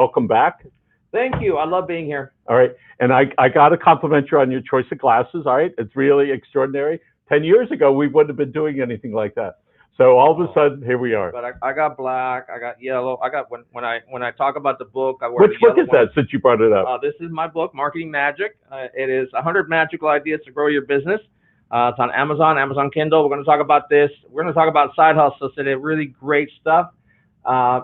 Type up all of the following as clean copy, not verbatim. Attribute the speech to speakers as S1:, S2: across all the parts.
S1: welcome back.
S2: Thank you. I love being here.
S1: All right. And I got to compliment you on your choice of glasses. All right. It's really extraordinary. 10 years ago, we wouldn't have been doing anything like that. So all of a sudden, here we are.
S2: But I got black. I got yellow. I got when I talk about the book, I wear
S1: Which
S2: the
S1: book
S2: yellow
S1: is that since you brought it up?
S2: This is my book, Marketing Magic. It is 100 magical ideas to grow your business. It's on Amazon Kindle. We're going to talk about this. We're going to talk about side hustles today. Really great stuff.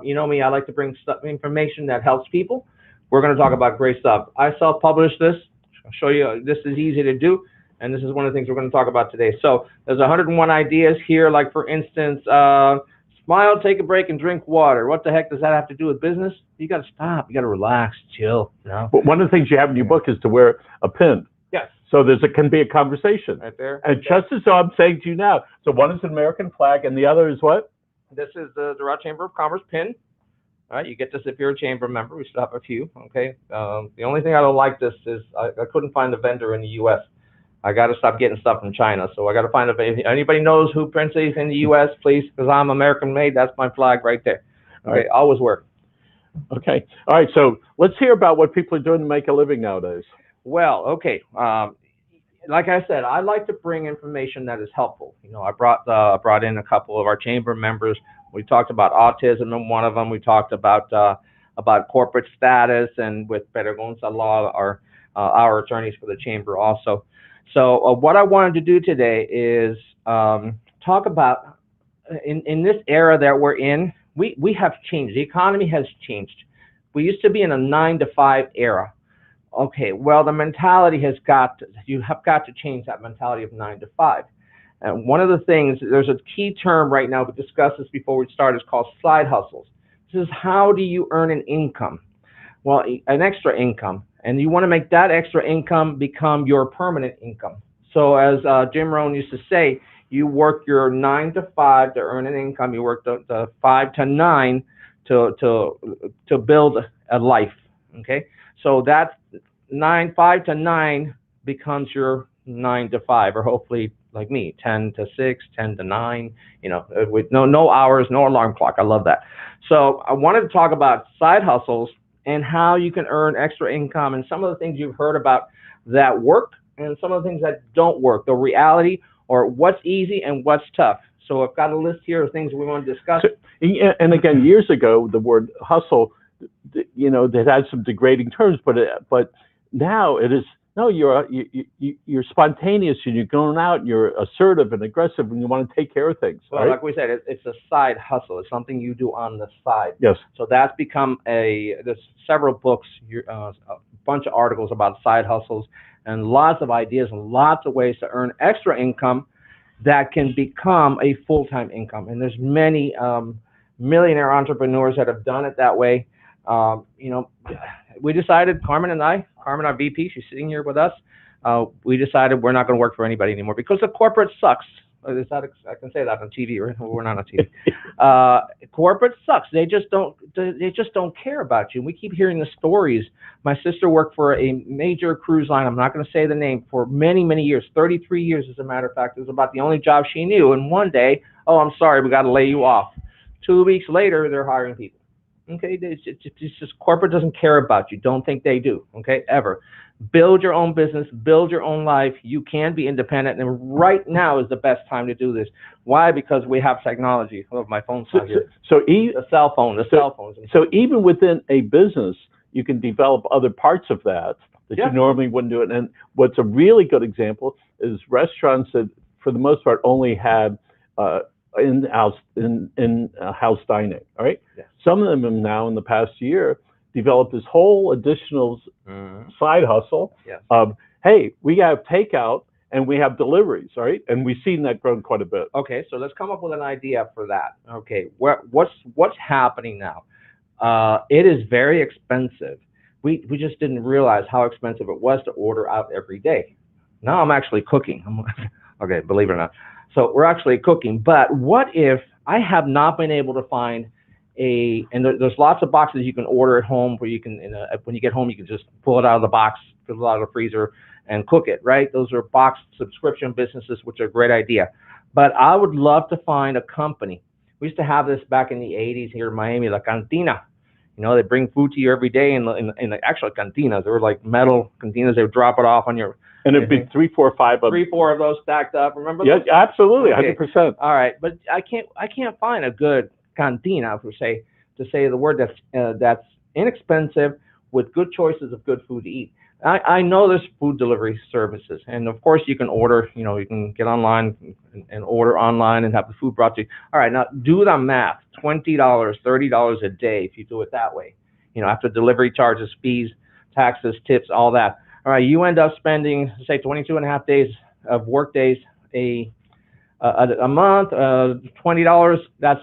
S2: You know me, I like to bring information that helps people. We're going to talk about great stuff. I self-published this. I'll show you. This is easy to do, and this is one of the things we're going to talk about today. So there's 101 ideas here. Like for instance, smile, take a break, and drink water. What the heck does that have to do with business? You got to stop. You got to relax, chill. You know.
S1: But one of the things you have in your book is to wear a pin.
S2: Yes.
S1: So can be a conversation.
S2: Right there.
S1: And just as I'm saying to you now, so one is an American flag, and the other is what?
S2: This is the Doral Chamber of Commerce pin. All right, you get this if you're a chamber member. We still have a few. Okay. The only thing I don't like this is I couldn't find a vendor in the U.S. I got to stop getting stuff from China. So I got to find anybody knows who prints these in the U.S. please, because I'm American made. That's my flag right there. Okay, right. Always work.
S1: Okay. All right. So let's hear about what people are doing to make a living nowadays.
S2: Well, okay. Like I said, I like to bring information that is helpful. You know, I brought in a couple of our chamber members. We talked about autism in one of them. We talked about corporate status, and with Pedro Gonzalo, our attorneys for the chamber also. So what I wanted to do today is talk about in this era that we're in, we have changed. The economy has changed. We used to be in a 9-to-5 era. Okay, well, the mentality you have got to change that mentality of 9 to 5. And one of the things, there's a key term right now, we discussed this before we started, it's called side hustles. This is how do you earn an income? Well, an extra income. And you want to make that extra income become your permanent income. So as Jim Rohn used to say, you work your 9 to 5 to earn an income. You work the 5 to 9 to build a life, okay? So that's 5 to 9 becomes your 9 to 5, or hopefully like me, 10 to 6, 10 to 9, you know, with no hours, no alarm clock. I love that. So I wanted to talk about side hustles and how you can earn extra income, and some of the things you've heard about that work and some of the things that don't work, the reality, or what's easy and what's tough. So I've got a list here of things we want to discuss.
S1: So, and again, years ago, the word hustle, you know, that had some degrading terms, but now it is, no, you're spontaneous, and you're going out and you're assertive and aggressive, and you want to take care of things.
S2: Well,
S1: right?
S2: Like we said, it's a side hustle. It's something you do on the side.
S1: Yes.
S2: So that's become there's several books, a bunch of articles about side hustles, and lots of ideas and lots of ways to earn extra income that can become a full-time income. And there's many millionaire entrepreneurs that have done it that way. You know, we decided, Carmen, our VP, she's sitting here with us. We decided we're not going to work for anybody anymore because the corporate sucks. I can say that on TV, right? We're not on TV. Corporate sucks. They just don't care about you. And we keep hearing the stories. My sister worked for a major cruise line. I'm not going to say the name, for many, many years, 33 years, as a matter of fact. It was about the only job she knew. And one day, oh, I'm sorry, we got to lay you off. 2 weeks later, they're hiring people. Okay, it's just corporate doesn't care about you. Don't think they do. Okay, ever. Build your own business, build your own life. You can be independent, and right now is the best time to do this. Why? Because we have technology. Oh, my phone's not here. The cell phone.
S1: So even within a business, you can develop other parts of that you normally wouldn't do it. And what's a really good example is restaurants that, for the most part, only had in-house dining. All right.
S2: Yeah.
S1: Some of them now, in the past year, developed this whole additional side hustle of, hey, we have takeout and we have deliveries, right? And we've seen that grown quite a bit.
S2: Okay, so let's come up with an idea for that. Okay, what's happening now? It is very expensive. We just didn't realize how expensive it was to order out every day. Now I'm actually cooking. Okay, believe it or not. So we're actually cooking. But what if I have not been able to find and there's lots of boxes you can order at home where you can, when you get home, you can just pull it out of the box, pull it out of the freezer, and cook it, right? Those are box subscription businesses, which are a great idea. But I would love to find a company. We used to have this back in the 80s here in Miami, La Cantina. You know, they bring food to you every day in the actual cantinas. They were like metal cantinas. They would drop it off on your.
S1: And it'd be 3, 4, 5 of
S2: 3, 4 of those stacked up. Remember
S1: Yeah,
S2: those?
S1: absolutely,
S2: Okay.
S1: 100%.
S2: All right, but I can't find a good cantina to say the word that's inexpensive with good choices of good food to eat. I know there's food delivery services, and of course you can order. You know, you can get online and order online and have the food brought to you. All right, now do the math: $20, $30 a day if you do it that way. You know, after delivery charges, fees, taxes, tips, all that. All right, you end up spending, say, 22 and a half days of work days a month, $20. That's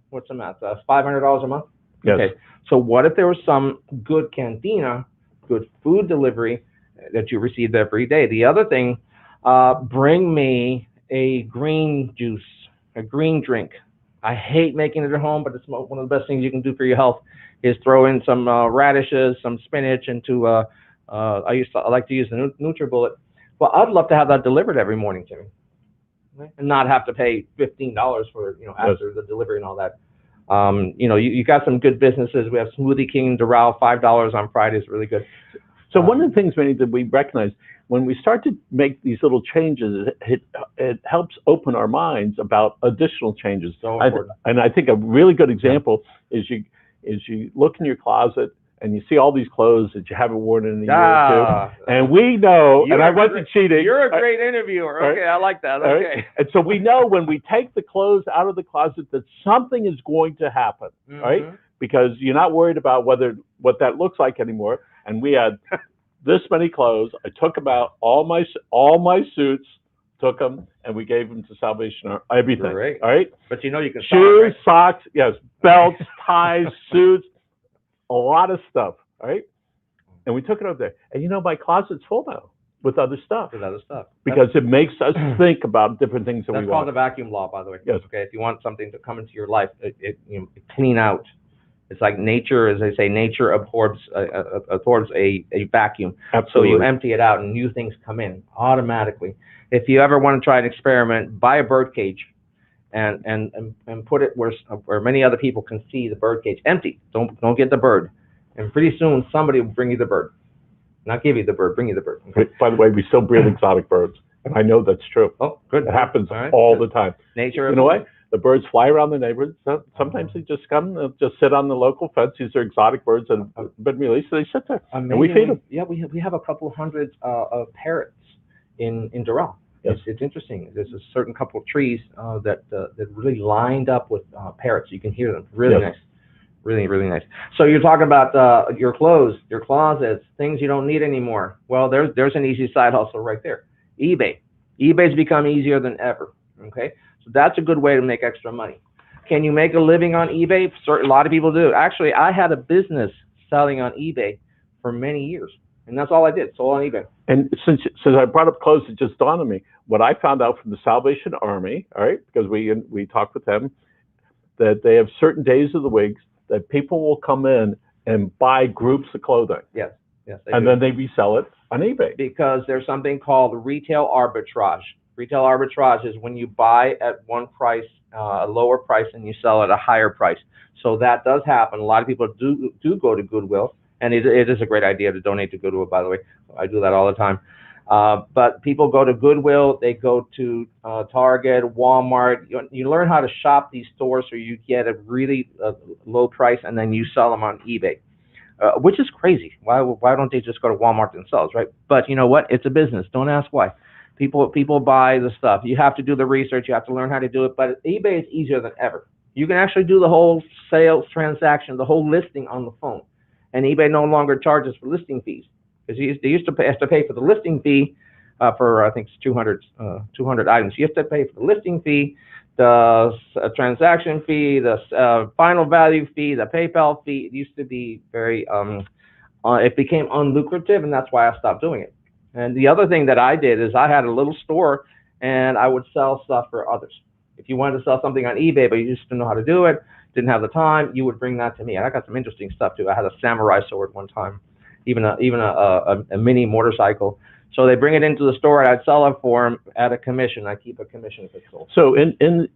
S2: what's the math? $500 a month.
S1: Yes.
S2: Okay. So what if there was some good cantina, good food delivery that you received every day? The other thing, bring me a green juice, a green drink. I hate making it at home, but it's one of the best things you can do for your health is throw in some radishes, some spinach into. I like to use the NutriBullet. Well, I'd love to have that delivered every morning to me, and not have to pay $15 for after the delivery and all that. You got some good businesses. We have Smoothie King, Doral, $5 on Fridays, really good.
S1: So one of the things, Manny, that we recognize when we start to make these little changes, it helps open our minds about additional changes.
S2: So important.
S1: And I think a really good example is you look in your closet and you see all these clothes that you haven't worn in a year or two. And we know, and I wasn't cheating.
S2: You're a great interviewer. Okay, I like that. Okay.
S1: Right? And so we know when we take the clothes out of the closet that something is going to happen, right? Because you're not worried about what that looks like anymore. And we had this many clothes. I took about all my suits, took them, and we gave them to Salvation Army. Everything.
S2: Great.
S1: All right.
S2: But you know you can
S1: shoes, socks, yes, belts, ties, suits. A lot of stuff, right? And we took it over there. And my closet's full now with other stuff. Because it makes us think about different things that we want.
S2: That's called the vacuum law, by the way.
S1: Yes.
S2: Okay. If you want something to come into your life, it clean out. It's like nature, as they say, nature absorbs a vacuum.
S1: Absolutely.
S2: So you empty it out and new things come in automatically. If you ever want to try an experiment, buy a bird cage. And put it where many other people can see the bird cage empty. Don't get the bird, and pretty soon somebody will bring you the bird. Not give you the bird, bring you the bird. Okay.
S1: By the way, we still breed exotic birds, and I know that's true.
S2: Oh, good.
S1: It happens all the time.
S2: Nature.
S1: You know what? The birds fly around the neighborhood. Sometimes they just come, they'll just sit on the local fence. These are exotic birds that have been released, so they sit there, and we feed them.
S2: Yeah, we have a couple hundred of parrots in Doral.
S1: Yes.
S2: It's interesting. There's a certain couple of trees that really lined up with parrots. You can hear them. Really nice. Really, really nice. So you're talking about your clothes, your closets, things you don't need anymore. Well, there's an easy side hustle right there. eBay. eBay's become easier than ever. Okay, so that's a good way to make extra money. Can you make a living on eBay? A lot of people do. Actually, I had a business selling on eBay for many years. And that's all I did, sold on eBay.
S1: And since I brought up clothes, it just dawned on me. What I found out from the Salvation Army, all right, because we talked with them, that they have certain days of the week that people will come in and buy groups of clothing.
S2: Yes.
S1: And then they resell it on eBay.
S2: Because there's something called retail arbitrage. Retail arbitrage is when you buy at one price, a lower price, and you sell at a higher price. So that does happen. A lot of people do go to Goodwill. And it is a great idea to donate to Goodwill, by the way. I do that all the time. But people go to Goodwill, they go to Target, Walmart. You learn how to shop these stores so you get a really low price, and then you sell them on eBay, which is crazy. Why don't they just go to Walmart themselves, right? But you know what? It's a business. Don't ask why. People buy the stuff. You have to do the research. You have to learn how to do it. But eBay is easier than ever. You can actually do the whole sales transaction, the whole listing on the phone. And eBay no longer charges for listing fees, because they used to have to pay for the listing fee for, I think it's 200 items. You have to pay for the listing fee, the transaction fee, the final value fee, the PayPal fee. It used to be very, it became unlucrative, and that's why I stopped doing it. And the other thing that I did is I had a little store, and I would sell stuff for others. If you wanted to sell something on eBay, but you just didn't know how to do it, didn't have the time, you would bring that to me. And I got some interesting stuff too. I had a samurai sword one time, even a mini motorcycle. So they bring it into the store, and I'd sell it for them at a commission. I keep a commission if it's sold.
S1: So in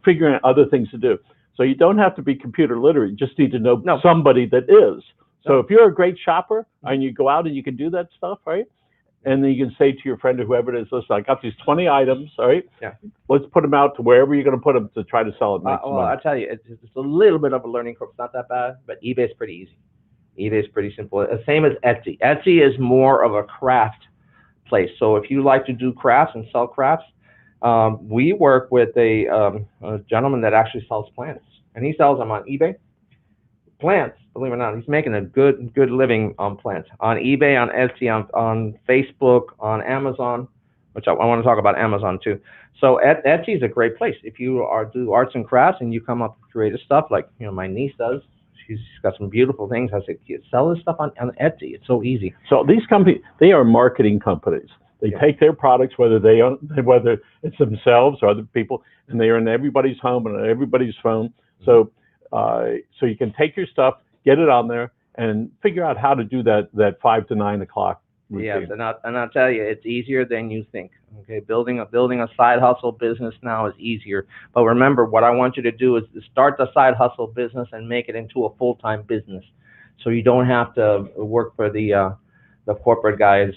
S1: figuring out other things to do. So you don't have to be computer literate. You just need to know
S2: No.
S1: somebody that is. So
S2: No.
S1: if you're a great shopper and you go out and you can do that stuff, right? And then you can say to your friend or whoever it is, listen, I got these 20 items, all right?
S2: Yeah.
S1: Let's put them out to wherever you're going to put them to try to sell it. And make some
S2: Well,
S1: money.
S2: I tell you, it's a little bit of a learning curve. It's not that bad, but eBay's pretty easy. eBay's pretty simple. Same as Etsy. Etsy is more of a craft place. So if you like to do crafts and sell crafts, we work with a gentleman that actually sells plants, and he sells them on eBay. Plants, believe it or not, he's making a good living on plants on eBay, on Etsy, on Facebook, on Amazon, which I want to talk about Amazon too. So Etsy is a great place if you do arts and crafts and you come up with creative stuff like my niece does. She's got some beautiful things. I said, sell this stuff on Etsy. It's so easy.
S1: So these companies, they are marketing companies. They take their products, whether it's themselves or other people, and they are in everybody's home and on everybody's phone. So so you can take your stuff, get it on there, and figure out how to do that 5 to 9 o'clock routine.
S2: Yes, and I'll tell you, it's easier than you think. Okay, building a side hustle business now is easier. But remember, what I want you to do is start the side hustle business and make it into a full-time business, so you don't have to work for the corporate guys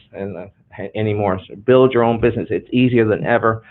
S2: anymore. So build your own business. It's easier than ever.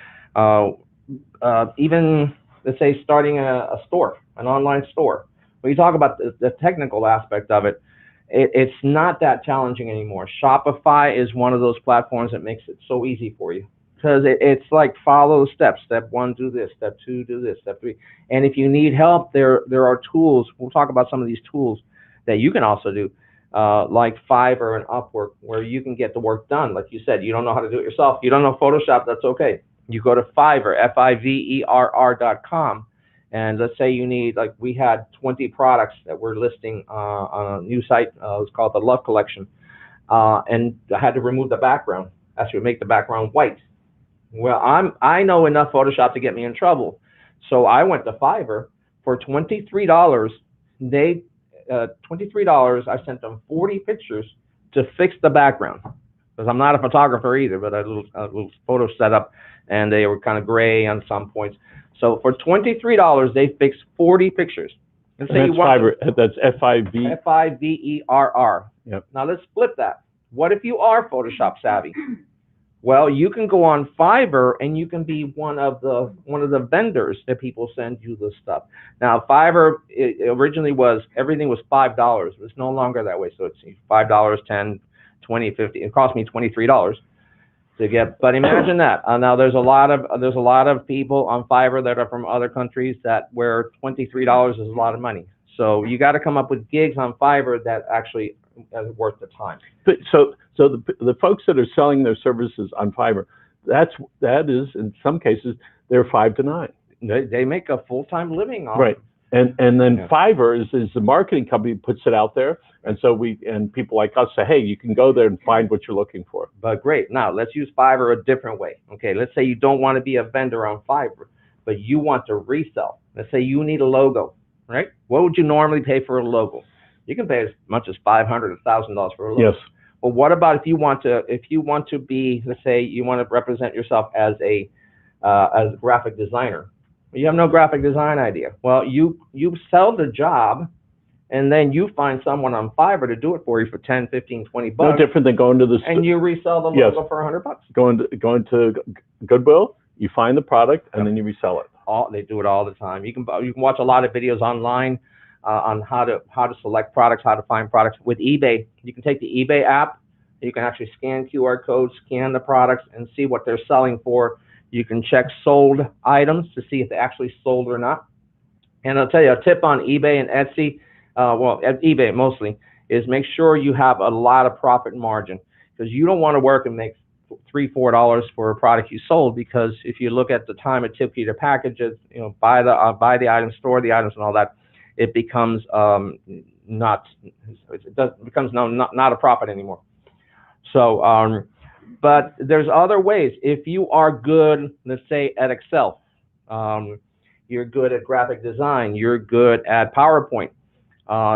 S2: Even let's say starting a store, an online store. When you talk about the technical aspect of it, it's not that challenging anymore. Shopify is one of those platforms that makes it so easy for you, because it's like follow the steps. Step 1, do this. Step 2, do this. Step 3. And if you need help, there are tools. We'll talk about some of these tools that you can also do, like Fiverr and Upwork, where you can get the work done. Like you said, you don't know how to do it yourself. You don't know Photoshop, that's okay. You go to Fiverr, FIVERR.com, and let's say you need, like we had 20 products that we're listing on a new site. It was called the Love Collection, and I had to remove the background. Actually, make the background white. Well, I know enough Photoshop to get me in trouble, so I went to Fiverr for $23. $23. I sent them 40 pictures to fix the background, because I'm not a photographer either, but a little photo setup, and they were kind of gray on some points. So for $23, they fixed 40 pictures.
S1: And that's Fiverr. That's
S2: FIVERR.
S1: Yep.
S2: Now let's flip that. What if you are Photoshop savvy? Well, you can go on Fiverr and you can be one of the vendors that people send you the stuff. Now Fiverr, originally everything was $5. It's no longer that way. So it's $5, $10, $20, $50. It cost me $23 to get. But imagine that. Now there's a lot of people on Fiverr that are from other countries where $23 is a lot of money. So you got to come up with gigs on Fiverr that actually is worth the time.
S1: But so the folks that are selling their services on Fiverr, that is in some cases they're 5 to 9.
S2: They make a full-time living on
S1: right. And then Fiverr is the marketing company that puts it out there, and so people like us say, hey, you can go there and find what you're looking for.
S2: But great. Now let's use Fiverr a different way. Okay, let's say you don't want to be a vendor on Fiverr, but you want to resell. Let's say you need a logo, right? What would you normally pay for a logo? You can pay as much as $500 or $1,000 for a logo.
S1: Yes.
S2: Well, what about if you want to be, let's say you want to represent yourself as a graphic designer. You have no graphic design idea. Well, you sell the job, and then you find someone on Fiverr to do it for you for 10, 15, 20 bucks.
S1: No different than going to the
S2: and you resell the logo for $100.
S1: Going to Goodwill, you find the product and then you resell it.
S2: They do it all the time. You can watch a lot of videos online on how to select products, how to find products. With eBay, you can take the eBay app. You can actually scan QR codes, scan the products, and see what they're selling for. You can check sold items to see if they actually sold or not. And I'll tell you a tip on eBay and Etsy, at eBay mostly, is make sure you have a lot of profit margin, because you don't want to work and make $3, $4 for a product you sold, because if you look at the time it took you to package it, buy the items, store the items, and all that, it becomes not a profit anymore. So, but there's other ways. If you are good, let's say at Excel, you're good at graphic design, you're good at PowerPoint.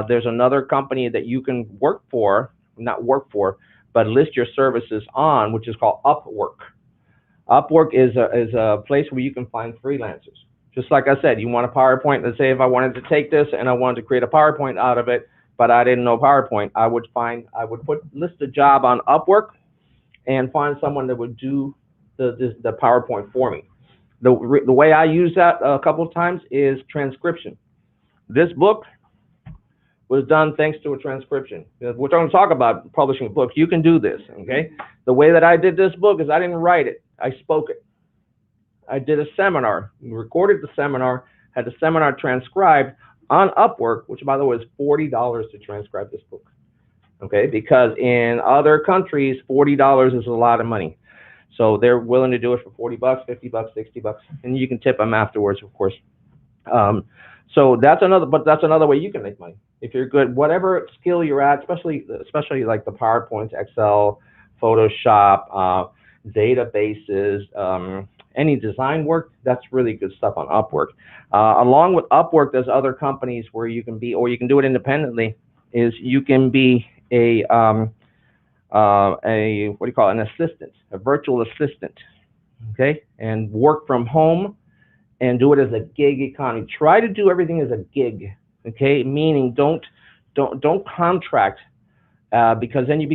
S2: There's another company that you can but list your services on, which is called Upwork. Upwork is a place where you can find freelancers. Just like I said, you want a PowerPoint. Let's say if I wanted to take this and I wanted to create a PowerPoint out of it, but I didn't know PowerPoint, I would list a job on Upwork and find someone that would do the PowerPoint for me. The way I use that a couple of times is transcription. This book was done thanks to a transcription. We're going to talk about publishing a book. You can do this, okay? The way that I did this book is I didn't write it. I spoke it. I did a seminar, recorded the seminar, had the seminar transcribed on Upwork, which, by the way, is $40 to transcribe this book, okay? Because in other countries, $40 is a lot of money. So they're willing to do it for 40 bucks, 50 bucks, 60 bucks, and you can tip them afterwards, of course. So that's another way you can make money. If you're good, whatever skill you're at, especially like the PowerPoint, Excel, Photoshop, databases, any design work, that's really good stuff on Upwork. Along with Upwork, there's other companies where you can be, or you can do it independently, is you can be what do you call it, an assistant, a virtual assistant, okay? And work from home and do it as a gig economy. Try to do everything as a gig, okay? Meaning don't contract, because then you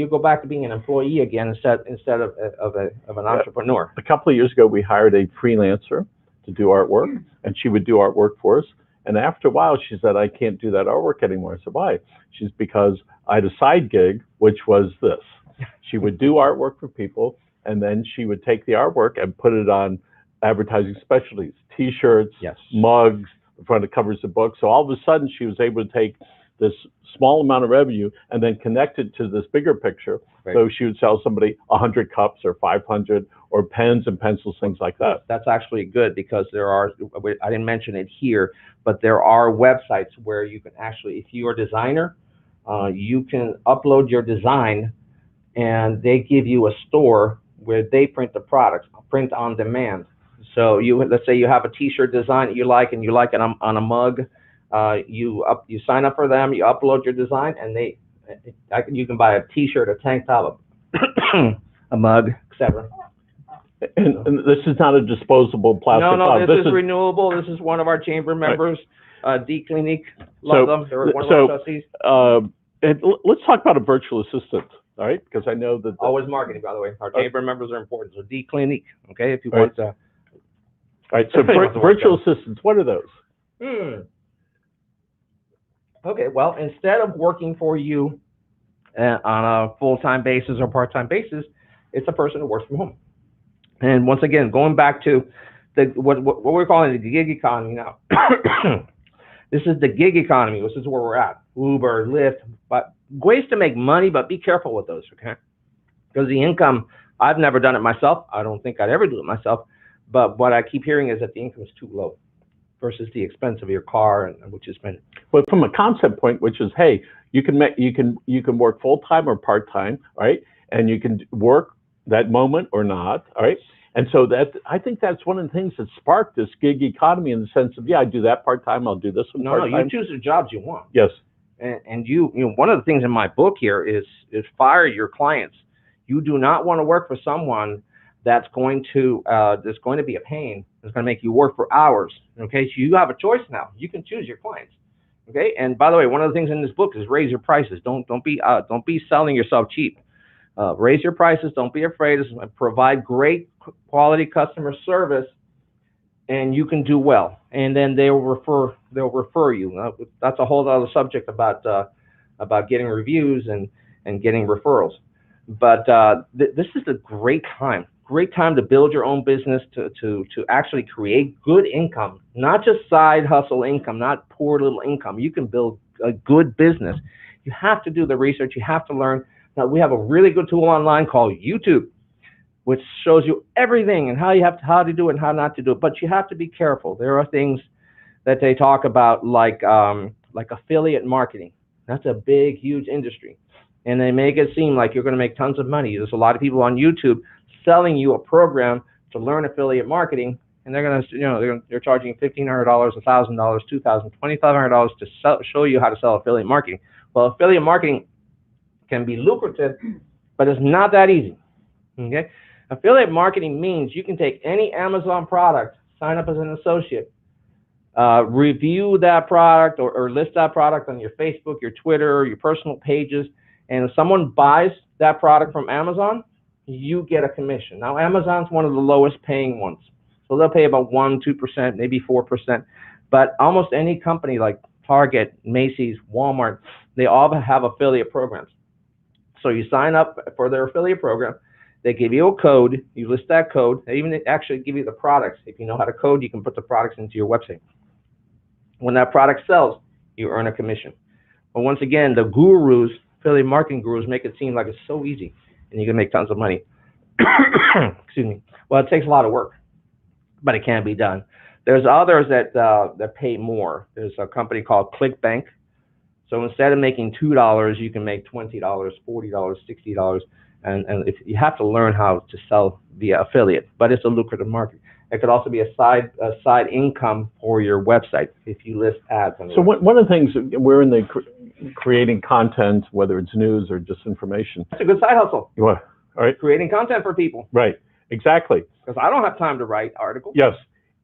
S2: go back to being an employee again instead of an entrepreneur.
S1: A couple of years ago, we hired a freelancer to do artwork, and she would do artwork for us. And after a while, she said, "I can't do that artwork anymore." I said, "Why?" She's, "Because I had a side gig, which was this. She would do artwork for people, and then she would take the artwork and put it on advertising specialties, T-shirts,
S2: yes,
S1: mugs, the front of covers of books." So all of a sudden, she was able to take this small amount of revenue and then connect it to this bigger picture. Right. So she would sell somebody 100 cups or 500 or pens and pencils, things like that.
S2: That's actually good, because there are, I didn't mention it here, but there are websites where you can actually, if you're a designer, you can upload your design and they give you a store where they print the products, print on demand. So let's say you have a T-shirt design that you like, and you like it on a mug. You sign up for them, you upload your design, and you can buy a T-shirt, a tank top, a mug, etc.
S1: And this is not a disposable plastic.
S2: No, this is renewable. This is one of our chamber members, D Clinique. Love them. They're one of our trustees.
S1: And let's talk about a virtual assistant, all right? Because I know that
S2: always marketing, by the way. Our chamber members are important. So D Clinique, okay? If you want to.
S1: All right. So virtual assistants, what are those?
S2: Okay, well, instead of working for you on a full-time basis or part-time basis, it's a person who works from home. And once again, going back to what we're calling the gig economy now. This is the gig economy. This is where we're at. Uber, Lyft, but ways to make money, but be careful with those, okay? Because the income, I've never done it myself. I don't think I'd ever do it myself. But what I keep hearing is that the income is too low versus the expense of your car, and which is spent.
S1: But from a concept point, which is, hey, you can work full time or part time, right? And you can work that moment or not, all right? And so I think that's one of the things that sparked this gig economy, in the sense of, yeah, I do that part time, I'll do this one part time.
S2: No, you choose the jobs you want.
S1: Yes.
S2: And you know, one of the things in my book here is fire your clients. You do not want to work for someone that's going to be a pain. It's going to make you work for hours. Okay, so you have a choice now. You can choose your clients. Okay, and by the way, one of the things in this book is raise your prices. Don't be selling yourself cheap. Raise your prices. Don't be afraid. Provide great quality customer service, and you can do well. And then they'll refer you. That's a whole other subject about getting reviews and getting referrals. But this is a great time to build your own business, to actually create good income, not just side hustle income, not poor little income. You can build a good business. You have to do the research. You have to learn. Now, we have a really good tool online called YouTube, which shows you everything and how to do it and how not to do it. But you have to be careful. There are things that they talk about, like affiliate marketing. That's a big, huge industry. And they make it seem like you're going to make tons of money. There's a lot of people on YouTube selling you a program to learn affiliate marketing, and they're going to, they're charging $1,500, $1,000, $2,000, $2,500 to show you how to sell affiliate marketing. Well, affiliate marketing can be lucrative, but it's not that easy. Okay, affiliate marketing means you can take any Amazon product sign up as an associate. Review that product or list that product on your Facebook, your Twitter, your personal pages. And if someone buys that product from Amazon, you get a commission. Now, Amazon's one of the lowest paying ones. So they'll pay about 1%, 2%, maybe 4%. But almost any company like Target, Macy's, Walmart, they all have affiliate programs. So you sign up for their affiliate program. They give you a code. You list that code. They even actually give you the products. If you know how to code, you can put the products into your website. When that product sells, you earn a commission. But once again, the gurus, affiliate marketing gurus, make it seem like it's so easy and you can make tons of money. Excuse me. Well, it takes a lot of work, but it can be done. There's others that pay more. There's a company called ClickBank. So instead of making $2, you can make $20, $40, $60, and if you have to learn how to sell via affiliate, but it's a lucrative market. It could also be a side income for your website if you list ads on
S1: So one of the things, we're in the creating content, whether it's news or just information.
S2: That's a good side hustle.
S1: You want, all right?
S2: Creating content for people.
S1: Right, exactly.
S2: Because I don't have time to write articles.
S1: Yes,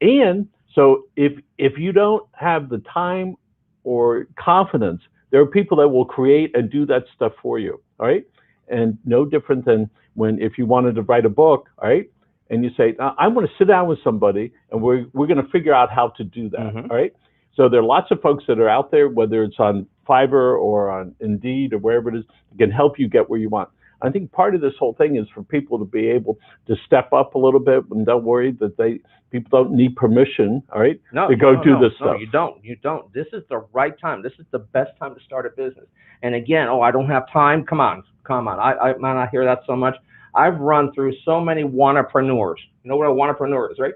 S1: and so if you don't have the time or confidence, there are people that will create and do that stuff for you, all right? And no different than if you wanted to write a book, all right? And you say, I want to sit down with somebody and we're going to figure out how to do that, all right? So there are lots of folks that are out there, whether it's on Fiverr or on Indeed or wherever it is, can help you get where you want. I think part of this whole thing is for people to be able to step up a little bit and don't worry that people don't need permission, all right, to go do this stuff.
S2: No, you don't. This is the right time. This is the best time to start a business. And again, I don't have time. Come on. I hear that so much. I've run through so many wannapreneurs. You know what a wannapreneur is, right?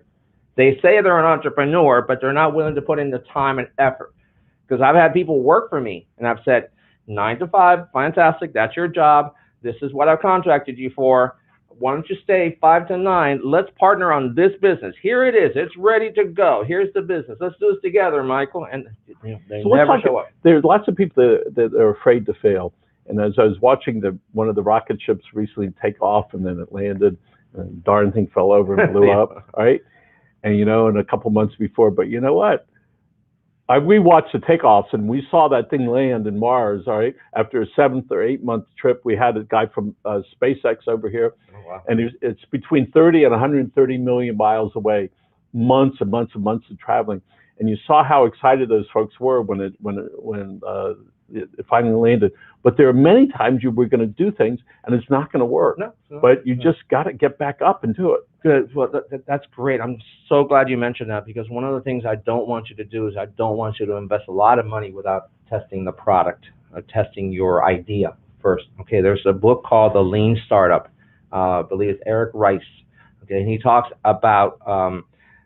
S2: They say they're an entrepreneur, but they're not willing to put in the time and effort. Because I've had people work for me, and I've said, 9 to 5, fantastic, that's your job. This is what I've contracted you for. Why don't you stay 5 to 9? Let's partner on this business. Here it is. It's ready to go. Here's the business. Let's do this together, Michael. And they never show up.
S1: There's lots of people that are afraid to fail. And as I was watching one of the rocket ships recently take off, and then it landed, and the darn thing fell over and blew up, all right? And, and a couple months before, but you know what? We watched the takeoffs, and we saw that thing land in Mars, all right? After a 7th or 8 month trip, we had a guy from SpaceX over here, and it's between 30 and 130 million miles away, months and months and months of traveling. And you saw how excited those folks were when it finally landed. But there are many times you were going to do things and it's not going to work. But you just got to get back up and do it.
S2: Good. Well, that's great. I'm so glad you mentioned that, because one of the things I don't want you to do is I don't want you to invest a lot of money without testing the product or testing your idea first. Okay, there's a book called The Lean Startup. I believe it's Eric Rice. Okay, and he talks about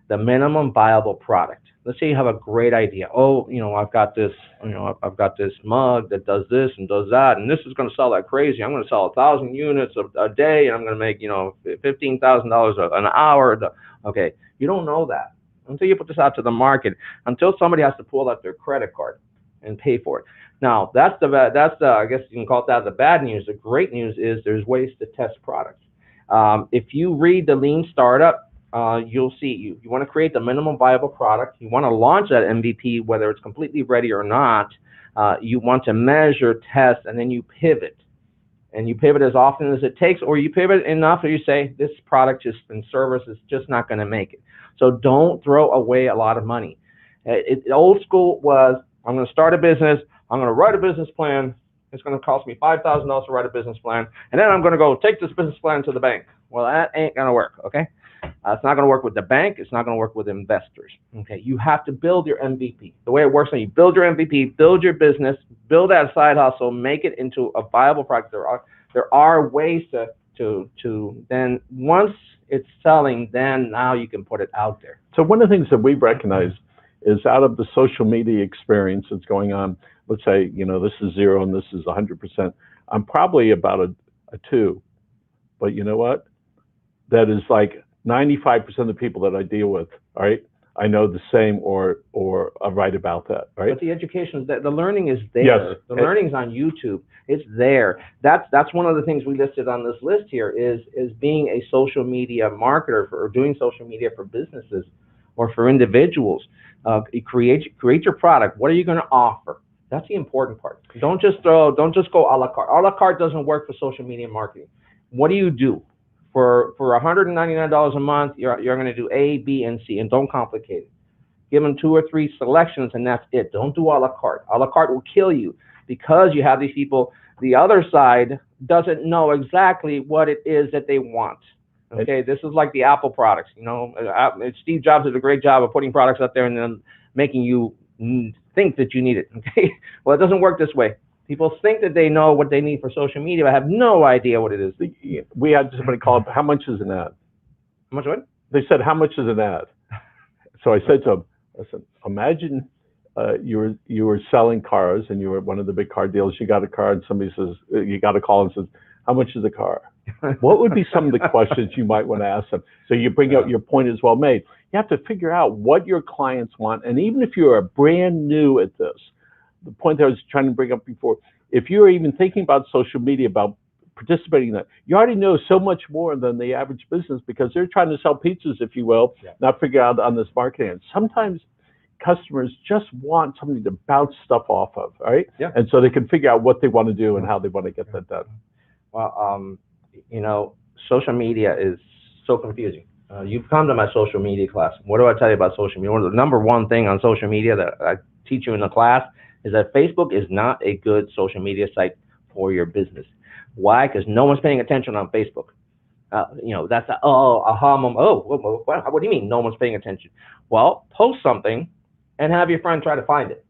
S2: the minimum viable product. Let's say you have a great idea. I've got this, I've got this mug that does this and does that, and this is going to sell like crazy. I'm going to sell 1,000 units a day, and I'm going to make, $15,000 an hour. Okay, you don't know that until you put this out to the market, until somebody has to pull out their credit card and pay for it. Now, that's the I guess you can call that the bad news. The great news is there's ways to test products. If you read The Lean Startup, you'll see you want to create the minimum viable product. You want to launch that MVP, whether it's completely ready or not. You want to measure, test, and then you pivot. And you pivot as often as it takes, or you pivot enough that you say, this product and service is just not going to make it. So don't throw away a lot of money. Old school was, I'm going to start a business. I'm going to write a business plan. It's going to cost me $5,000 to write a business plan. And then I'm going to go take this business plan to the bank. Well, that ain't going to work, okay? It's not going to work with the bank. It's not going to work with investors. Okay, you have to build your MVP. The way it works, when you build your MVP, build your business, build that side hustle, make it into a viable product. There are ways to then, once it's selling, then now you can put it out there.
S1: So one of the things that we've recognized is, out of the social media experience that's going on, let's say, this is 0 and this is 100%. I'm probably about a 2, but you know what? That is like 95% of the people that I deal with, all right, I know the same or I write about that, right?
S2: But the education, the learning is there.
S1: Yes.
S2: The learning's on YouTube. It's there. That's one of the things we listed on this list here is being a social media marketer or doing social media for businesses. or for individuals. You create your product. What are you going to offer? That's the important part. Don't just go a la carte. A la carte doesn't work for social media marketing. What do you do? For $199 a month, you're going to do A, B, and C, and don't complicate it. Give them 2 or 3 selections, and that's it. Don't do a la carte. A la carte will kill you because you have these people. The other side doesn't know exactly what it is that they want. Okay, this is like the Apple products. You know, Steve Jobs did a great job of putting products out there and then making you think that you need it. Okay, well, it doesn't work this way. People think that they know what they need for social media, but have no idea what it is.
S1: We had somebody call up, how much is an ad?
S2: How much what?
S1: They said, how much is an ad? So I said to them, listen, imagine you were selling cars and you were at one of the big car dealers. You got a car and somebody says, you got a call and says, how much is the car? What would be some of the questions you might want to ask them? So you bring out, your point is well made. You have to figure out what your clients want. And even if you're brand new at this, the point that I was trying to bring up before, if you're even thinking about social media, about participating in that, you already know so much more than the average business because they're trying to sell pizzas, if you will, not figure out on this marketing. And sometimes customers just want something to bounce stuff off of, right? Yeah. And so they can figure out what they want to do and how they want to get that done.
S2: Well, you know, social media is so confusing. You've come to my social media class. What do I tell you about social media? One of the number one thing on social media that I teach you in the class is that Facebook is not a good social media site for your business. Why? Because no one's paying attention on Facebook. You know, that's aha moment. Oh, what do you mean no one's paying attention? Well, post something and have your friend try to find it.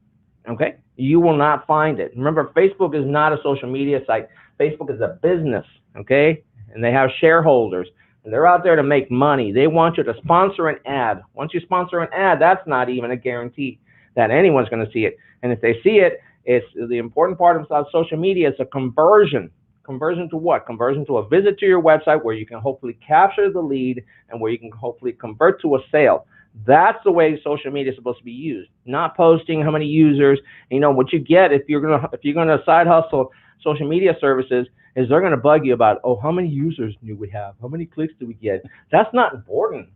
S2: Okay? You will not find it. Remember, Facebook is not a social media site. Facebook is a business, okay? And they have shareholders, and they're out there to make money. They want you to sponsor an ad. Once you sponsor an ad, that's not even a guarantee that anyone's going to see it. And if they see it, it's the important part of social media is a conversion. Conversion to what? Conversion to a visit to your website where you can hopefully capture the lead and where you can hopefully convert to a sale. That's the way social media is supposed to be used. Not posting how many users. You know what you get if you're gonna side hustle social media services is they're gonna bug you about, oh, how many users do we have? How many clicks do we get? That's not important.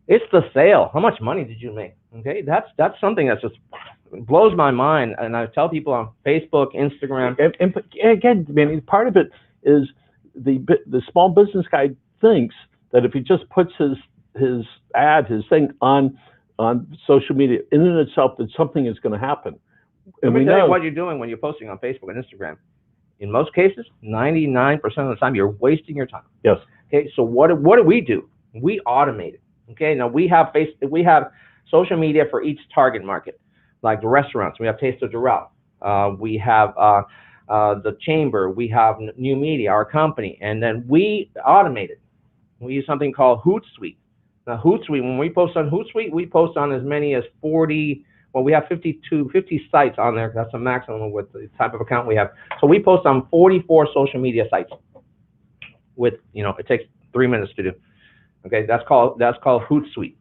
S2: It's the sale. How much money did you make? Okay, that's something that just blows my mind. And I tell people on Facebook, Instagram.
S1: And again, Manny, part of it is the small business guy thinks that if he just puts his ad, his thing on social media, in and of itself, that something is going to happen. And
S2: Let me tell you what you're doing when you're posting on Facebook and Instagram. In most cases, 99% of the time, you're wasting your time.
S1: Yes.
S2: Okay. So what do we do? We automate it. Okay. Now we have social media for each target market, like the restaurants. We have Taste of Doral. We have the Chamber. We have New Media, our company, and then we automate it. We use something called Hootsuite. Now, Hootsuite, when we post on Hootsuite, we post on as many as 40. Well, we have 50 sites on there. That's the maximum with the type of account we have. So we post on 44 social media sites. With, you know, it takes 3 minutes to do. Okay, that's called Hootsuite.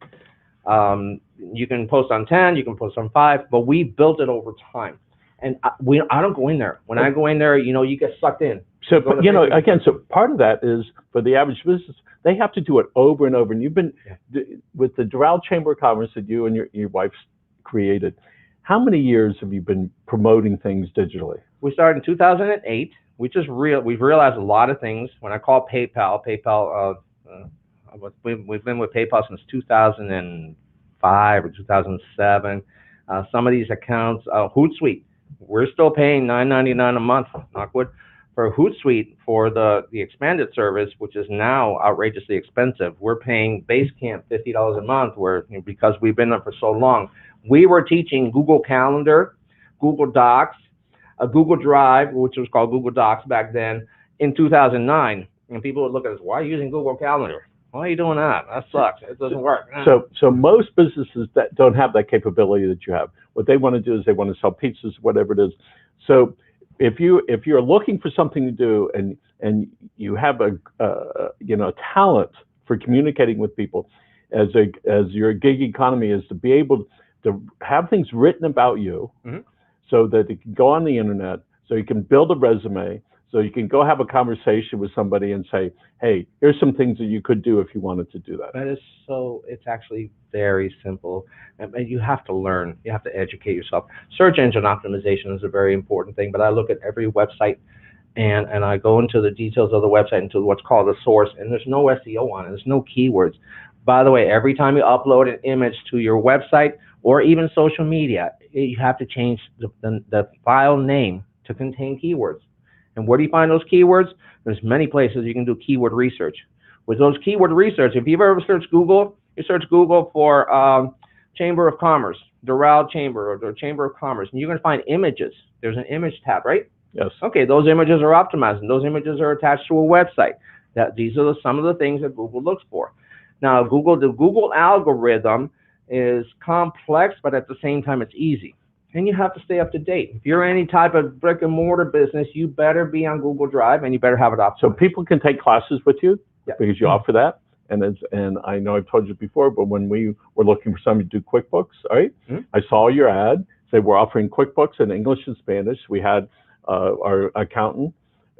S2: You can post on 10, you can post on 5, but we built it over time. And I don't go in there. When I go in there, you know, you get sucked in.
S1: So, you know, again, so part of that is for the average business, they have to do it over and over. And you've been with the Doral Chamber of Commerce that you and your wife created. How many years have you been promoting things digitally?
S2: We started in 2008. We've realized a lot of things. When I call PayPal, we've been with PayPal since 2005 or 2007. Some of these accounts, Hootsuite, we're still paying $9.99 a month, knockwood, for Hootsuite for the expanded service, which is now outrageously expensive. We're paying Basecamp $50 a month, because we've been there for so long. We were teaching Google Calendar, Google Docs, Google Drive, which was called Google Docs back then, in 2009. And people would look at us, why are you using Google Calendar? Why are you doing that? That sucks. It doesn't work.
S1: So most businesses that don't have that capability that you have, what they want to do is they want to sell pizzas, whatever it is. So if you're looking for something to do and you have a talent for communicating with people, as your gig economy is to be able to have things written about you, so that it can go on the internet, so you can build a resume, So you can go have a conversation with somebody and say, hey, here's some things that you could do if you wanted to do that.
S2: That is so, it's actually very simple. And you have to learn, you have to educate yourself. Search engine optimization is a very important thing, but I look at every website and I go into the details of the website, into what's called the source, and there's no SEO on it, there's no keywords. By the way, every time you upload an image to your website or even social media, you have to change the file name to contain keywords. And where do you find those keywords? There's many places you can do keyword research. With those keyword research, if you've ever searched Google, you search Google for Chamber of Commerce, Doral Chamber, or the Chamber of Commerce, and you're going to find images. There's an image tab, right?
S1: Yes.
S2: Okay, those images are optimized, and those images are attached to a website. These are some of the things that Google looks for. Now, the Google algorithm is complex, but at the same time, it's easy. And you have to stay up to date. If you're any type of brick and mortar business, you better be on Google Drive, and you better have it optimized.
S1: So people can take classes with you,
S2: yeah,
S1: because you offer that. And I know I've told you before, but when we were looking for somebody to do QuickBooks, all right, I saw your ad, say we're offering QuickBooks in English and Spanish. We had our accountant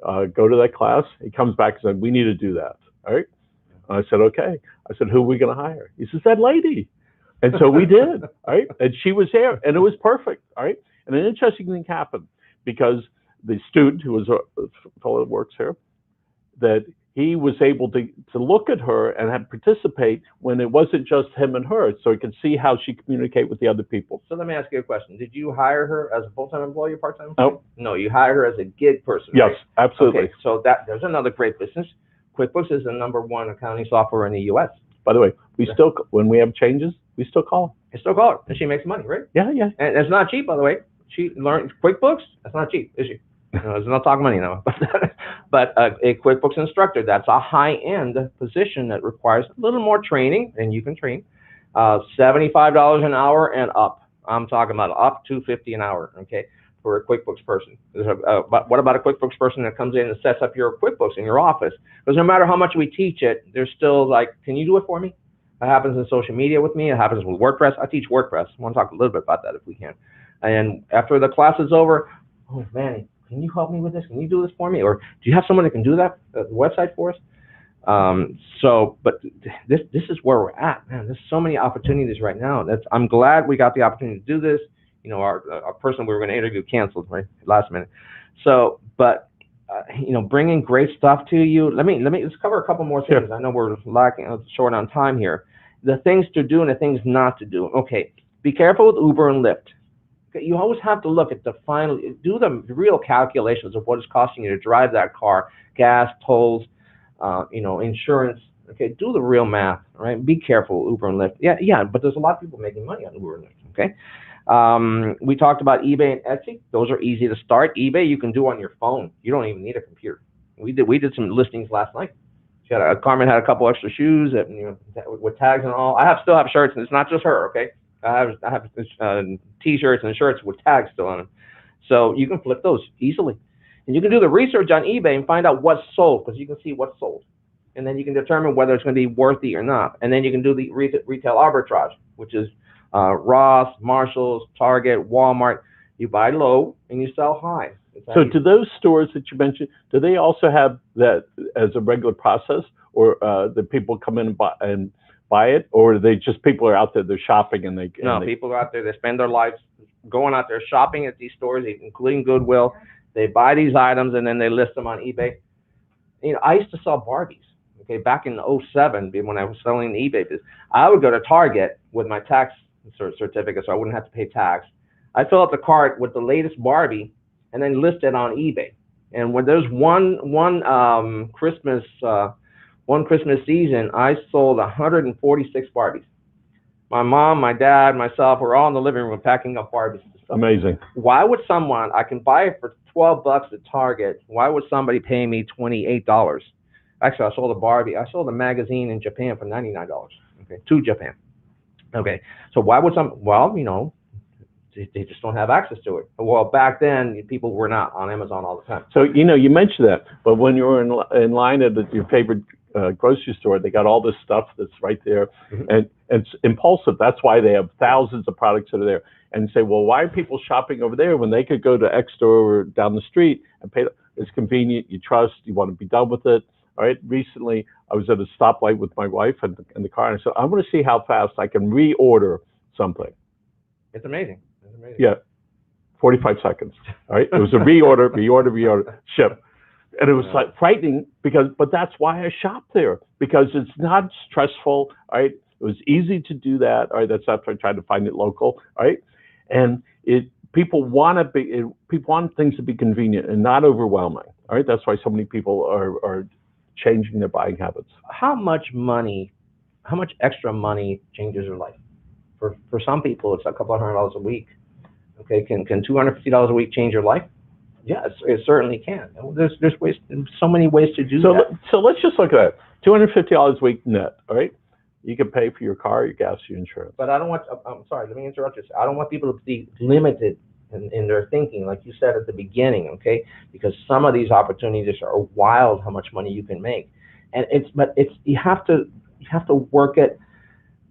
S1: go to that class. He comes back and said, we need to do that, all right? I said, okay. I said, who are we going to hire? He says, that lady. And so we did, all right? And she was there, and it was perfect, all right? And an interesting thing happened, because the student, who was a fellow that works here, that he was able to look at her and have participate when it wasn't just him and her, so he could see how she communicate with the other people.
S2: So let me ask you a question. Did you hire her as a full-time employee or part-time employee?
S1: No.
S2: No, you hired her as a gig person,
S1: Yes,
S2: right?
S1: absolutely.
S2: Okay, so there's another great business. QuickBooks is the #1 accounting software in the U.S.
S1: By the way, we still, when we have changes, we still call her.
S2: You still call her, and she makes money, right?
S1: Yeah, yeah.
S2: And it's not cheap, by the way. She learned QuickBooks. That's not cheap, is she? It's not talking money now. But a QuickBooks instructor, that's a high-end position that requires a little more training, and you can train. $75 an hour and up. I'm talking about up to $50 an hour, okay, for a QuickBooks person. But what about a QuickBooks person that comes in and sets up your QuickBooks in your office? Because no matter how much we teach it, there's still like, can you do it for me? That happens in social media with me. It happens with WordPress. I teach WordPress. I want to talk a little bit about that if we can. And after the class is over, oh, Manny, can you help me with this? Can you do this for me? Or do you have someone that can do that, the website for us? But this is where we're at, man. There's so many opportunities right now. I'm glad we got the opportunity to do this. You know, our person we were going to interview canceled, right, last minute. So, but you know, bringing great stuff to you. Let's cover a couple more things. Sure. I know we're short on time here. The things to do and the things not to do. Okay, be careful with Uber and Lyft. Okay, you always have to look at do the real calculations of what it's costing you to drive that car, gas, tolls, you know, insurance. Okay, do the real math, right? Be careful with Uber and Lyft. Yeah, but there's a lot of people making money on Uber and Lyft. Okay. We talked about eBay and Etsy. Those are easy to start. eBay you can do on your phone. You don't even need a computer. We did some listings last night. Carmen had a couple extra shoes that, you know, with tags and all. I still have shirts, and it's not just her. Okay. I have T-shirts and shirts with tags still on them. So you can flip those easily. And you can do the research on eBay and find out what's sold, because you can see what's sold. And then you can determine whether it's going to be worthy or not. And then you can do the retail arbitrage, which is Ross, Marshalls, Target, Walmart. You buy low and you sell high.
S1: So do those stores that you mentioned, do they also have that as a regular process, or the people come in and buy it, or are they just people are out there, they're shopping and they...
S2: No, people are out there, they spend their lives going out there shopping at these stores, including Goodwill. They buy these items and then they list them on eBay. You know, I used to sell Barbies, okay, back in '07 when I was selling the eBay business. I would go to Target with my tax certificate so I wouldn't have to pay tax. I'd fill up the cart with the latest Barbie and then list it on eBay. And when there's one Christmas season, I sold 146 Barbies. My mom, my dad, myself, we're all in the living room packing up Barbies.
S1: Amazing.
S2: Why would I can buy it for $12 at Target. Why would somebody pay me $28? Actually, I sold a magazine in Japan for $99, okay, to Japan. Okay, so why would well, you know, they just don't have access to it. Well, back then, people were not on Amazon all the time.
S1: So, you know, you mentioned that, but when you were in line at your favorite grocery store, they got all this stuff that's right there, and it's impulsive. That's why they have thousands of products that are there. And say, well, why are people shopping over there when they could go to X store or down the street and pay? It's convenient. You trust. You want to be done with it. All right. Recently, I was at a stoplight with my wife in the car, and I said, "I'm going to see how fast I can reorder something."
S2: It's amazing. It's amazing.
S1: Yeah, 45 seconds. All right. It was a reorder, ship. And it was like frightening but that's why I shop there, because it's not stressful. All right. It was easy to do that. All right. That's after I tried to find it local. All right. And people want things to be convenient and not overwhelming. All right. That's why so many people are changing their buying habits.
S2: How much extra money changes your life? For some people, it's a couple of $100 a week. Okay. Can $250 a week change your life? Yes, it certainly can. There's so many ways to do that.
S1: So let's just look at that. $250 a week net, all right? You can pay for your car, your gas, your insurance.
S2: But I'm sorry, let me interrupt you. I don't want people to be limited in their thinking, like you said at the beginning, okay? Because some of these opportunities are wild, how much money you can make. And you have to work it.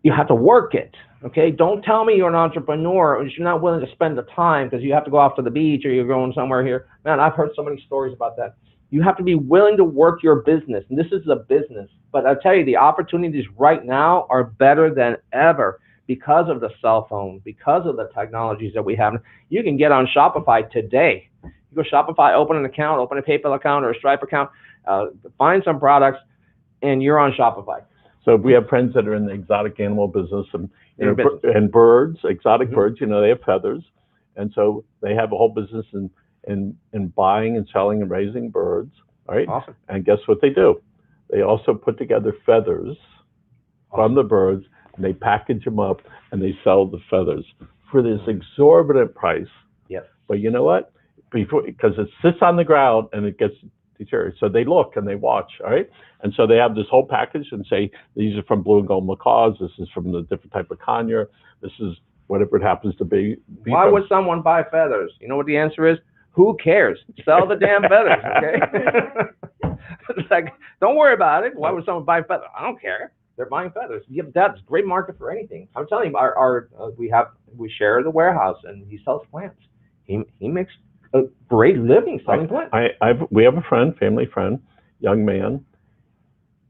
S2: You have to work it. Okay, don't tell me you're an entrepreneur and you're not willing to spend the time because you have to go off to the beach or you're going somewhere here. Man, I've heard so many stories about that. You have to be willing to work your business, and this is a business. But I'll tell you, the opportunities right now are better than ever because of the cell phone, because of the technologies that we have. You can get on Shopify today. You go Shopify, open an account, open a PayPal account or a Stripe account, find some products, and you're on Shopify.
S1: So we have friends that are in the exotic animal business and and birds, exotic birds. They have feathers, and so they have a whole business in buying and selling and raising birds. All right.
S2: Awesome.
S1: And guess what they do? They also put together feathers from the birds, and they package them up and they sell the feathers for this exorbitant price.
S2: Yes.
S1: But you know what? Because it sits on the ground and it gets deteriorated. So they look and they watch, all right? And so they have this whole package and say, these are from blue and gold macaws, this is from the different type of conure, this is whatever it happens to be.
S2: Why would someone buy feathers? You know what the answer is? Who cares? Sell the damn feathers, okay? It's like, don't worry about it. Why would someone buy feathers? I don't care. They're buying feathers. Yeah, that's a great market for anything. I'm telling you, we share the warehouse and he sells plants. He makes a great living selling plants.
S1: We have a friend, family friend, young man.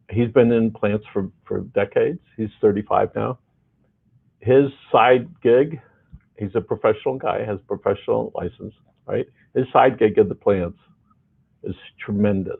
S1: He's been in plants for decades. He's 35 now. His side gig, he's a professional guy, has professional license, right? His side gig of the plants is tremendous.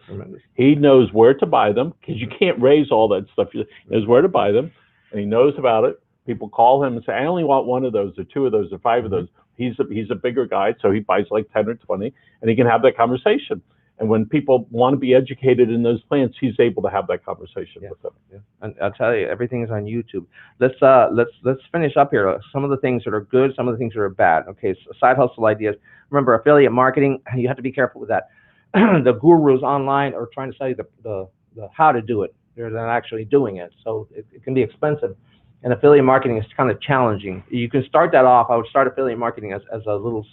S1: He knows where to buy them because you can't raise all that stuff. He knows where to buy them, and he knows about it. People call him and say, I only want one of those or two of those or five of those. He's a bigger guy, so he buys like 10 or 20, and he can have that conversation. And when people want to be educated in those plants, he's able to have that conversation with them.
S2: Yeah. And I'll tell you, everything is on YouTube. Let's finish up here. Some of the things that are good, some of the things that are bad. Okay, so side hustle ideas. Remember, affiliate marketing, you have to be careful with that. The gurus online are trying to tell you the how to do it. They're not actually doing it, so it can be expensive. And affiliate marketing is kind of challenging. You can start that off. I would start affiliate marketing as a little,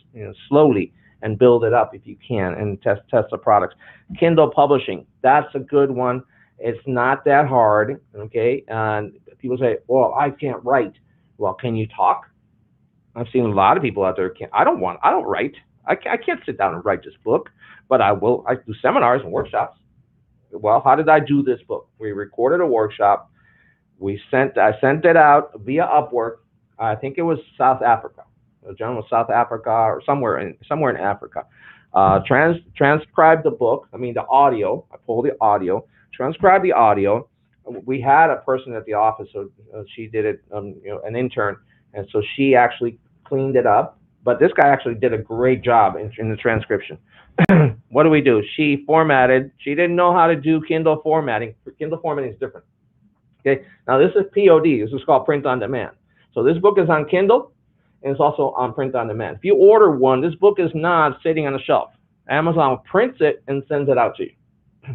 S2: slowly, and build it up if you can, and test the products. Kindle publishing, that's a good one. It's not that hard, okay? And people say, well, I can't write. Well, can you talk? I've seen a lot of people out there I don't write. I can't sit down and write this book, but I will. I do seminars and workshops. Well, how did I do this book? We recorded a workshop. I sent it out via Upwork. I think it was South Africa. The gentleman was South Africa or somewhere in Africa. Transcribed the book. The audio. I pulled the audio. Transcribed the audio. We had a person at the office, so she did it. An intern, and so she actually cleaned it up. But this guy actually did a great job in the transcription. What do we do? She formatted. She didn't know how to do Kindle formatting. Kindle formatting is different. Okay, now this is POD. This is called print on demand. So this book is on Kindle, and it's also on print on demand. If you order one, this book is not sitting on the shelf. Amazon prints it and sends it out to you.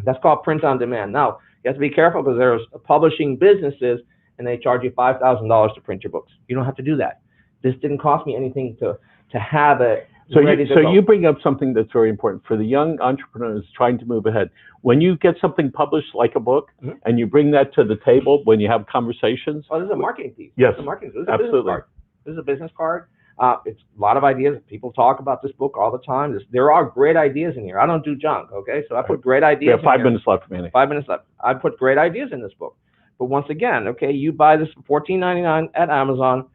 S2: That's called print on demand. Now, you have to be careful because there's publishing businesses, and they charge you $5,000 to print your books. You don't have to do that. This didn't cost me anything to have it. So
S1: you bring up something that's very important for the young entrepreneurs trying to move ahead. When you get something published like a book, and you bring that to the table when you have conversations.
S2: Oh, this is a marketing piece.
S1: Yes,
S2: this is a
S1: absolutely.
S2: This is a business card. It's a lot of ideas. People talk about this book all the time. There are great ideas in here. I don't do junk, okay? So I put great ideas.
S1: We have 5 minutes left, Manny.
S2: 5 minutes left. I put great ideas in this book. But once again, okay, you buy this for $14.99 at Amazon.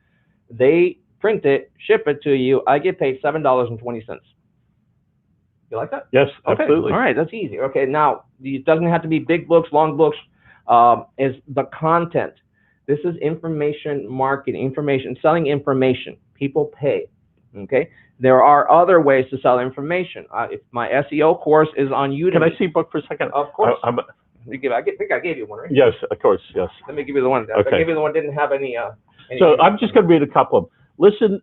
S2: They print it, ship it to you. I get paid $7.20. You like that?
S1: Yes,
S2: okay.
S1: Absolutely.
S2: All right, that's easy. Okay, now it doesn't have to be big books, long books. Is the content. This is information marketing, information, selling information. People pay. Okay, there are other ways to sell information. If my SEO course is on Udemy.
S1: Can I see a book for a second?
S2: Of course. I think I gave you one, right?
S1: Yes, of course. Yes.
S2: Let me give you the one.
S1: Okay.
S2: I gave you the one that didn't have any.
S1: So I'm just going to read a couple of them. Listen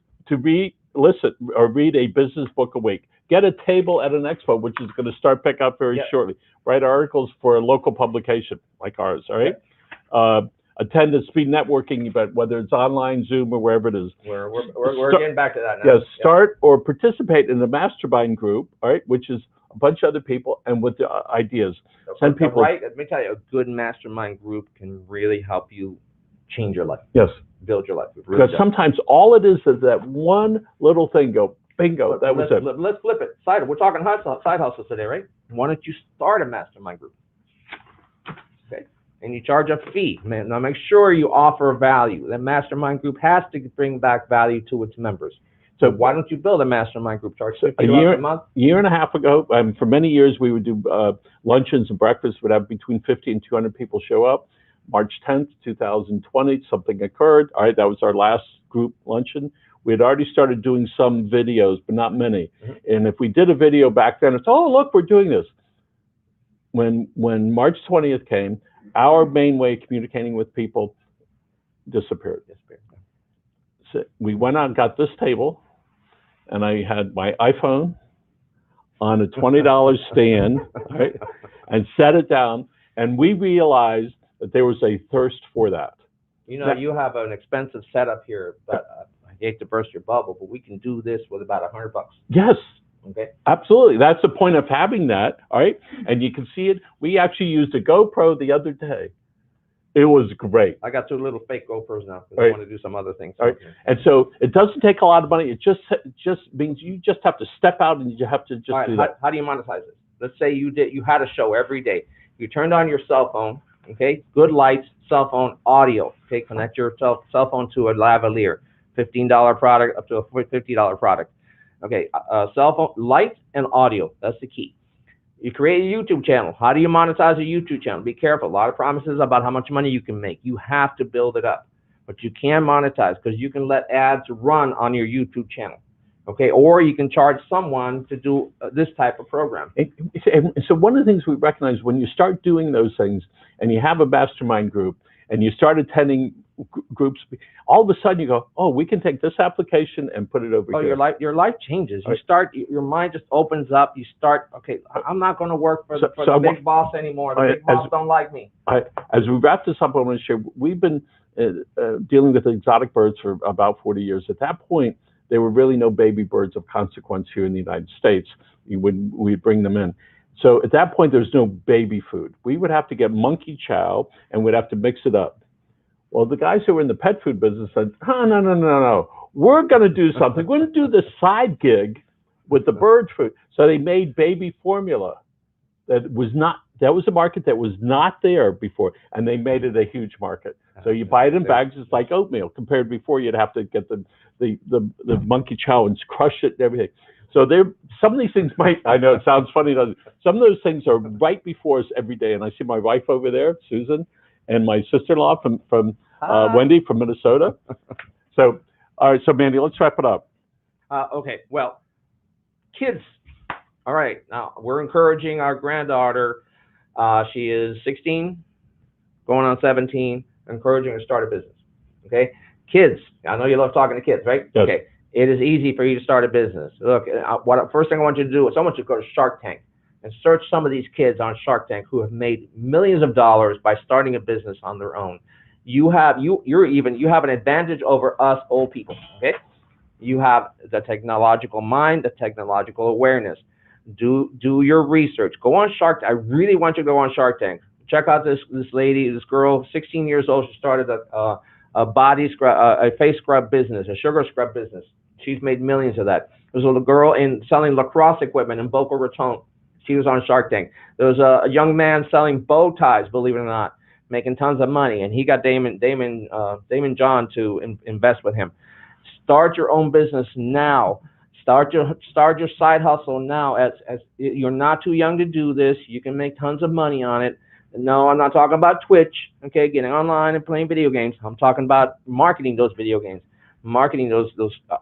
S1: or read a business book a week. Get a table at an expo, which is going to start pick up very shortly. Write articles for a local publication like ours. All right. Attend a speed networking event, whether it's online, Zoom, or wherever it is.
S2: We're getting back to that now.
S1: Yes. Start or participate in the mastermind group. All right, which is a bunch of other people and with the ideas. Send people.
S2: Right. Let me tell you, a good mastermind group can really help you change your life.
S1: Yes.
S2: Build your life. Really
S1: because sometimes all it is that one little thing go, bingo, that was it.
S2: Let's flip it. We're talking side hustles today, right? Why don't you start a mastermind group? Okay. And you charge a fee. Now make sure you offer value. The mastermind group has to bring back value to its members. So why don't you build a mastermind group? Charge $50 a month?
S1: Year and a half ago, for many years, we would do luncheons and breakfasts. Would have between 50 and 200 people show up. March 10th, 2020, something occurred. All right, that was our last group luncheon. We had already started doing some videos, but not many. Mm-hmm. And if we did a video back then, it's, oh, look, we're doing this. When March 20th came, our main way of communicating with people disappeared. So we went out and got this table, and I had my iPhone on a $20 stand, right, and set it down, and we realized that there was a thirst for that.
S2: You know, you have an expensive setup here, but I hate to burst your bubble, but we can do this with about $100.
S1: Yes.
S2: Okay.
S1: Absolutely. That's the point of having that. All right. And you can see it. We actually used a GoPro the other day. It was great.
S2: I got 2 little fake GoPros now because
S1: I
S2: want to do some other things.
S1: All right. And so it doesn't take a lot of money. It just means you just have to step out and you have to just do that.
S2: How do you monetize it? Let's say you had a show every day. You turned on your cell phone. Okay, good lights, cell phone, audio. Okay, connect your cell phone to a lavalier, $15 product up to a $50 product. Okay, cell phone, lights and audio. That's the key. You create a YouTube channel. How do you monetize a YouTube channel? Be careful. A lot of promises about how much money you can make. You have to build it up, but you can monetize because you can let ads run on your YouTube channel. Okay, or you can charge someone to do this type of program.
S1: And so one of the things we recognize when you start doing those things and you have a mastermind group and you start attending groups, all of a sudden you go, oh, we can take this application and put it over here.
S2: Your life changes. You start, your mind just opens up. You start, okay, I'm not going to work for the big boss anymore. The big boss don't like me.
S1: As we wrap this up, I want to share, we've been dealing with exotic birds for about 40 years. At that point, there were really no baby birds of consequence here in the United States. We'd bring them in. So at that point, there's no baby food. We would have to get monkey chow and we'd have to mix it up. Well, the guys who were in the pet food business said, oh, no. We're going to do something. We're going to do the side gig with the bird food. So they made baby formula that was a market that was not there before, and they made it a huge market. So you buy it in bags, it's like oatmeal. Compared before, you'd have to get the monkey chow and crush it and everything. So some of these things I know it sounds funny, some of those things are right before us every day. And I see my wife over there, Susan, and my sister-in-law from Wendy from Minnesota. So, all right, so Mandy, let's wrap it up.
S2: Okay, well, kids. All right, now we're encouraging our granddaughter. She is 16, going on 17, encouraging her to start a business. Okay, kids. I know you love talking to kids, right?
S1: Yes.
S2: Okay, it is easy for you to start a business. Look, first thing I want you to do is I want you to go to Shark Tank and search some of these kids on Shark Tank who have made millions of dollars by starting a business on their own. You have an advantage over us old people. Okay, you have the technological mind, the technological awareness. Do your research. Go on Shark Tank. I really want you to go on Shark Tank. Check out this lady, this girl, 16 years old. She started a body scrub, a face scrub business, a sugar scrub business. She's made millions of that. There's a little girl in selling lacrosse equipment in Boca Raton. She was on Shark Tank. There was a young man selling bow ties, believe it or not, making tons of money, and he got Damon John to invest with him. Start your own business now. Start your side hustle now. As you're not too young to do this, you can make tons of money on it. No, I'm not talking about Twitch, okay, getting online and playing video games. I'm talking about marketing those video games, marketing those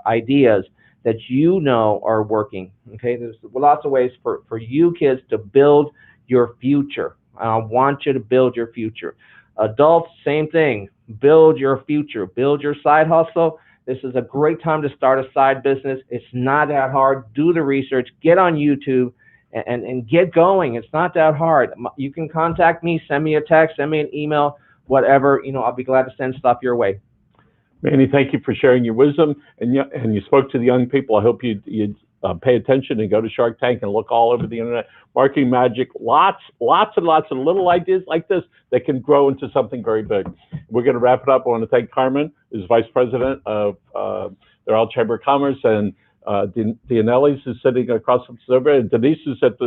S2: ideas that you know are working, okay? There's lots of ways for you kids to build your future. I want you to build your future. Adults, same thing. Build your future. Build your side hustle. This is a great time to start a side business. It's not that hard. Do the research. Get on YouTube and get going. It's not that hard. You can contact me, send me a text, send me an email, whatever. I'll be glad to send stuff your way.
S1: Manny, thank you for sharing your wisdom, and you spoke to the young people. I hope you pay attention and go to Shark Tank and look all over the internet. Marketing magic, lots and lots of little ideas like this that can grow into something very big. We're going to wrap it up. I want to thank Carmen, who's Vice President of the Doral Chamber of Commerce, and Dianellis, who's sitting across from Silver, and Denise, who's at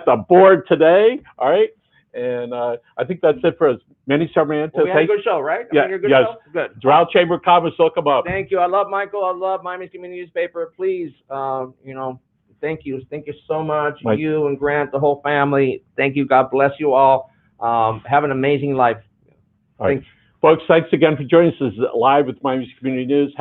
S1: the board today. All right. And I think that's it for us. Manny Sarmiento.
S2: Well, we had a good show, right?
S1: Yeah, yes.
S2: Show? Good.
S1: Doral Chamber of Commerce, look them up.
S2: Thank you. I love Michael. I love Miami's Community Newspaper. Please, thank you. Thank you so much.
S1: Mike.
S2: You and Grant, the whole family. Thank you. God bless you all. Have an amazing life.
S1: All right. Folks, thanks again for joining us. This is Live with Miami's Community News.